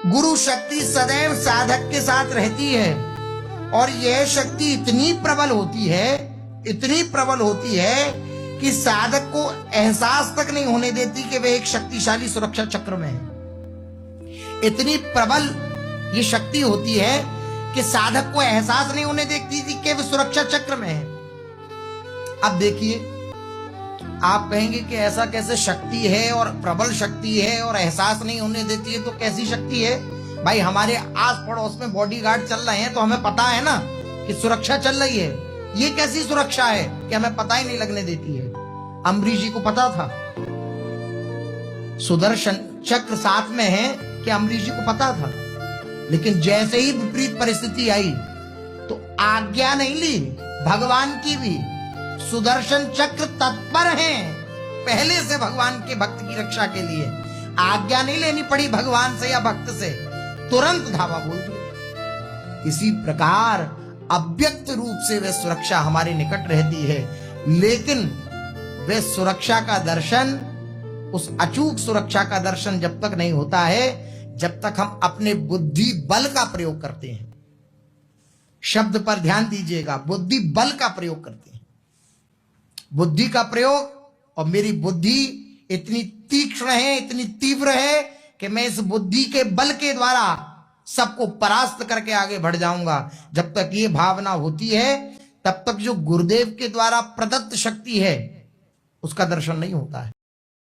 गुरु शक्ति सदैव साधक के साथ रहती है और यह शक्ति इतनी प्रबल होती है कि साधक को एहसास तक नहीं होने देती कि वह एक शक्तिशाली सुरक्षा चक्र में है। इतनी प्रबल ये शक्ति होती है कि साधक को एहसास नहीं होने देती थी कि वह सुरक्षा चक्र में है। अब देखिए, आप कहेंगे कि ऐसा कैसे शक्ति है और प्रबल शक्ति है और एहसास नहीं होने देती है, तो कैसी शक्ति है भाई? हमारे आस पड़ोस में बॉडीगार्ड चल रहे हैं तो हमें पता है ना कि सुरक्षा चल रही है। ये कैसी सुरक्षा है कि हमें पता ही नहीं लगने देती है? अम्बरीश जी को पता था सुदर्शन चक्र साथ में है कि अम्बरीश जी को पता था, लेकिन जैसे ही विपरीत परिस्थिति आई तो आज्ञा नहीं ली भगवान की भी। सुदर्शन चक्र तत्पर हैं पहले से भगवान के भक्त की रक्षा के लिए। आज्ञा नहीं लेनी पड़ी भगवान से या भक्त से, तुरंत धावा बोल दिया। इसी प्रकार अव्यक्त रूप से वह सुरक्षा हमारे निकट रहती है, लेकिन वह सुरक्षा का दर्शन, उस अचूक सुरक्षा का दर्शन जब तक नहीं होता है जब तक हम अपने बुद्धि बल का प्रयोग करते हैं। शब्द पर ध्यान दीजिएगा, बुद्धि बल का प्रयोग करते हैं। बुद्धि का प्रयोग, और मेरी बुद्धि इतनी तीक्ष्ण है, इतनी तीव्र है कि मैं इस बुद्धि के बल के द्वारा सबको परास्त करके आगे बढ़ जाऊंगा। जब तक ये भावना होती है तब तक जो गुरुदेव के द्वारा प्रदत्त शक्ति है उसका दर्शन नहीं होता है।